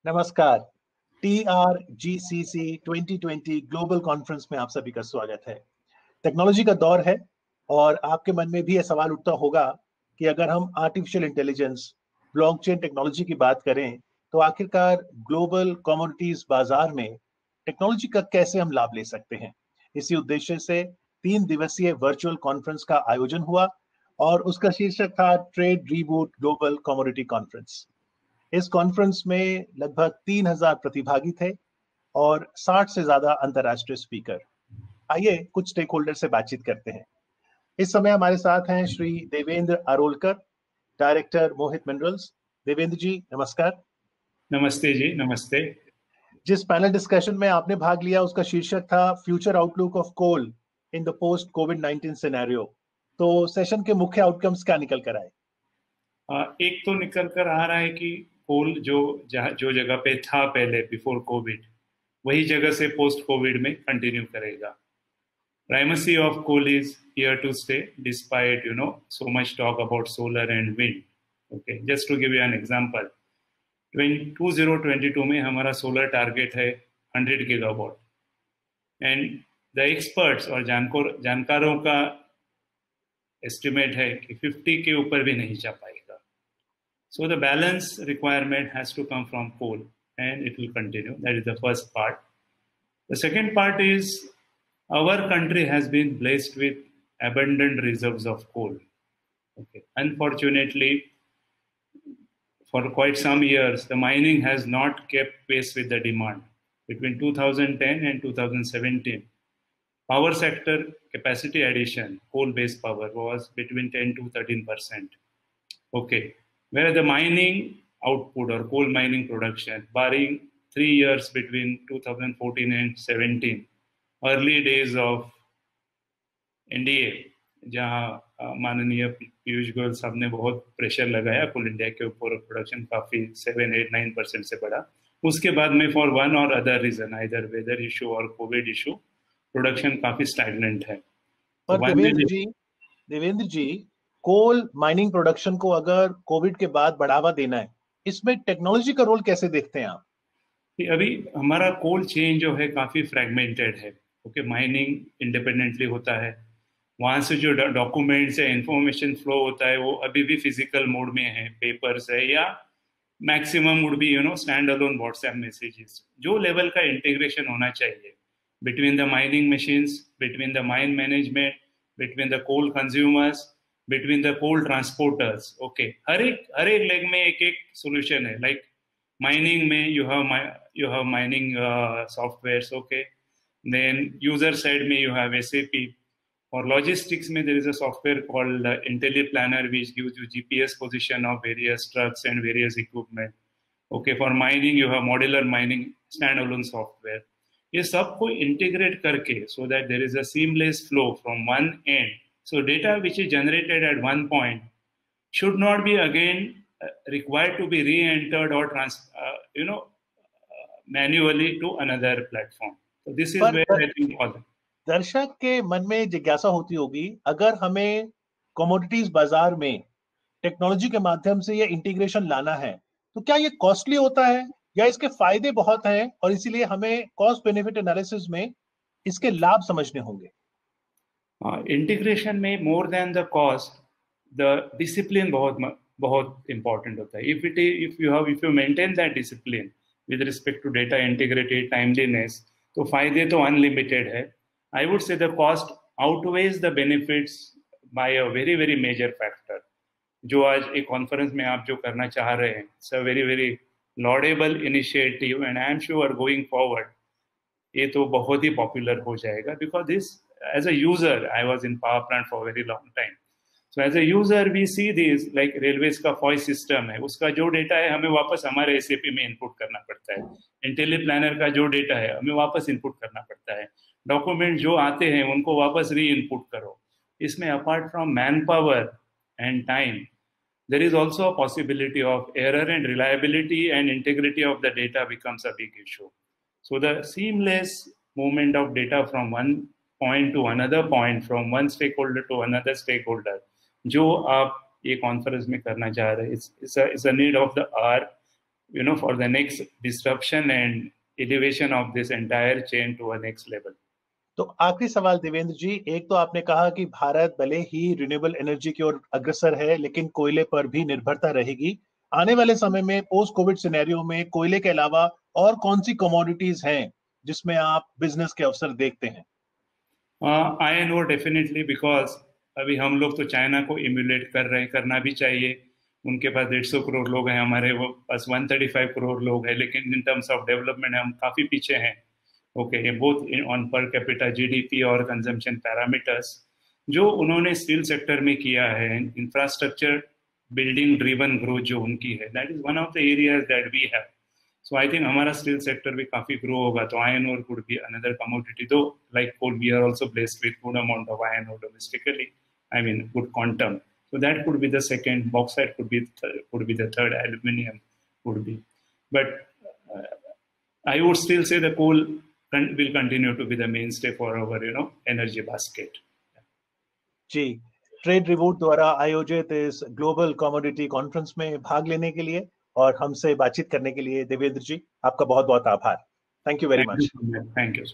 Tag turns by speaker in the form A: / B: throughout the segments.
A: नमस्कार। TRGCC 2020 global conference में आप सभी का स्वागत है। टेक्नोलॉजी का दौर है और आपके मन में भी यह सवाल उठता होगा कि अगर हम आर्टिफिशियल इंटेलिजेंस, ब्लॉकचेन टेक्नोलॉजी की बात करें, तो आखिरकार ग्लोबल कमोडिटीज बाजार में टेक्नोलॉजी का कैसे हम लाभ ले सकते हैं। इसी उद्देश्य से 3 दिवसीय वर्चुअल कॉन्फ्रेंस का आयोजन हुआ और उसका शीर्षक था trade reboot global commodity conference. इस कॉन्फ्रेंस में लगभग 3,000 प्रतिभागी थे और 60 से ज्यादा अंतर्राष्ट्रीय स्पीकर। आइए कुछ स्टेक होल्डर से बातचीत करते हैं। इस समय हमारे साथ हैं श्री देवेंद्र अरोलकर, डायरेक्टर मोहित मिनरल्स। देवेंद्र जी नमस्कार।
B: नमस्ते जी, नमस्ते।
A: जिस पैनल डिस्कशन में आपने भाग लिया उसका शीर्षक था future outlook of coal in the post कोविड-19 सिनेरियो। तो सेशन के मुख्य आउटकम्स क्या निकल कर आए?
B: एक तो निकल कर आ रहा है कि कोल जो जगह पे था पहले बिफोर कोविड, वही जगह से पोस्ट कोविड में कंटिन्यू करेगा। Primacy of coal is here to stay despite so much talk about solar and wind. Okay, just to give you an example, 2022 में हमारा सोलर टारगेट है 100 गीगावाट एंड द एक्सपर्ट्स और जानकारों का estimate है कि 50 के ऊपर भी नहीं जा पाएगा। So the balance requirement has to come from coal and it will continue. That is the first part. The second part is our country has been blessed with abundant reserves of coal. Okay. Unfortunately, for quite some years, the mining has not kept pace with the demand. Between 2010 and 2017, power sector capacity addition, coal-based power, was between 10 to 13%. Okay. Whereas the mining output or coal mining production, barring 3 years between 2014 and 17, early days of NDA, जहाँ माननीय पीयूष गोयल साहब ने बहुत pressure लगाया कोल India के ऊपर, production काफी 7-8-9% से बढ़ा। उसके बाद में for one or other reason, either weather issue or COVID issue, production काफी स्टैग्नेंट है।
A: पर Devendra ji, coal mining production को अगर कोविड के बाद बढ़ावा देना है, इसमें टेक्नोलॉजी का रोल कैसे देखते हैं आप?
B: अभी हमारा कोल चेन जो है काफी फ्रेगमेंटेड है। ओके, माइनिंग इंडिपेंडेंटली होता है, वहां से जो डॉक्यूमेंट्स या इंफॉर्मेशन फ्लो होता है वो अभी भी फिजिकल मोड में है, पेपर्स है, या maximum would be standalone WhatsApp messages. जो लेवल का इंटीग्रेशन होना चाहिए between the mining machines, between the mine management, between the coal consumers, between the coal transporters. Okay, हर एक लेग में एक एक सोल्यूशन है। लाइक mining में you have mining softwares, okay, then user side में you have SAP, for logistics में there is a software called IntelliPlanner which gives you GPS position of various trucks and various equipment. Okay, for mining you have modular mining standalone software. ये सब को integrate करके so that there is a seamless flow from one end, so data which is generated at one point should not be again required to be re-entered or manually to another platform. So this is where I think all
A: दर्शक के मन में जिज्ञासा होती होगी, अगर हमें commodities बाजार में टेक्नोलॉजी के माध्यम से ये इंटीग्रेशन लाना है, तो क्या ये कॉस्टली होता है या इसके फायदे बहुत हैं और इसीलिए हमें कॉस्ट बेनिफिट एनालिसिस में इसके लाभ समझने होंगे?
B: इंटीग्रेशन में more than the cost, the discipline बहुत इंपॉर्टेंट होता है। If you maintain that discipline with respect to data integrity, timeliness, तो फायदे तो अनलिमिटेड है। I would say the cost outweighs the benefits by a very very major factor. जो आज एक कॉन्फ्रेंस में आप जो करना चाह रहे हैं, it's a very very laudable initiative and I am sure going forward ये तो बहुत ही पॉपुलर हो जाएगा। Because this, as a user, I was in power plant for very long time, so as a user we see this, like railways का FOIS system है, उसका जो डेटा है हमें वापस हमारे SAP में इनपुट करना पड़ता है। इंटेलीप्लानर का जो डेटा है हमें वापस इनपुट करना पड़ता है। डॉक्यूमेंट जो आते हैं उनको वापस री इनपुट करो। इसमें apart from man power and time, there is also a possibility of error, and reliability and integrity of the data becomes a big issue. So the seamless movement of data from one point to another point, from one stakeholder to another stakeholder, जो आप ये conference में करना चाह रहे हैं, it's a need of the hour for the next disruption and elevation of this entire chain to a next level.
A: तो आखिरी सवाल देवेंद्र जी, एक तो आपने कहा कि भारत भले ही रिन्यूएबल एनर्जी की ओर अग्रसर है, लेकिन कोयले पर भी निर्भरता रहेगी। आने वाले समय में पोस्ट कोविड सिनेरियो में कोयले के अलावा और कौन सी कमोडिटीज हैं जिसमें आप बिजनेस के अवसर देखते हैं?
B: आयरन ओर डेफिनेटली, बिकॉज अभी हम लोग तो चाइना को इम्यूलेट कर रहे हैं, करना भी चाहिए। उनके पास 150 करोड़ लोग हैं, हमारे वो पास 135 करोड़ लोग हैं, लेकिन इन टर्म्स ऑफ डेवलपमेंट हम काफी पीछे हैं। Okay, both on per capita GDP और कंजम्पशन पैरामीटर्स जो उन्होंने स्टील सेक्टर में किया है, इंफ्रास्ट्रक्चर बिल्डिंग ड्रिवन ग्रोथ जो उनकी है, that is one of the areas that we have. So I think हमारा स्टील सेक्टर भी काफी ग्रो होगा। तो iron ore could be another commodity, though like coal we are also blessed with good amount of iron ore domestically, I mean good quantum. So that could be the second. Bauxite could be the third. Aluminium could be, but I would still say the coal will continue to be the mainstay for our energy basket.
A: जी, trade रिवोट द्वारा आयोजित इस global commodity conference में भाग लेने के लिए और हमसे बातचीत करने के लिए देवेंद्र जी, आपका बहुत बहुत आभार। Thank you very much.
B: Thank you.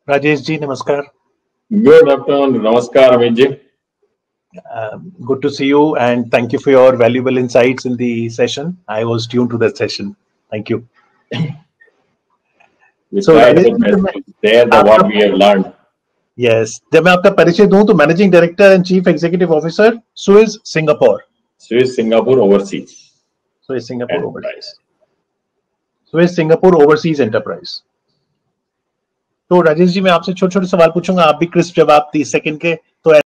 A: Rajesh ji, नमस्कार।
C: Good afternoon. नमस्कार अमित जी।
A: Good to see you and thank you for your valuable insights in the session. I was tuned to that session. Thank you.
C: So what we have learned.
A: Yes. जब मैं आपका परिचय दूं तो managing director and chief executive officer Swiss Singapore
C: overseas.
A: Swiss Singapore overseas enterprise. तो राजेश जी, मैं आपसे छोटे छोटे सवाल पूछूंगा, आप भी क्रिस्प जवाब 30 सेकंड के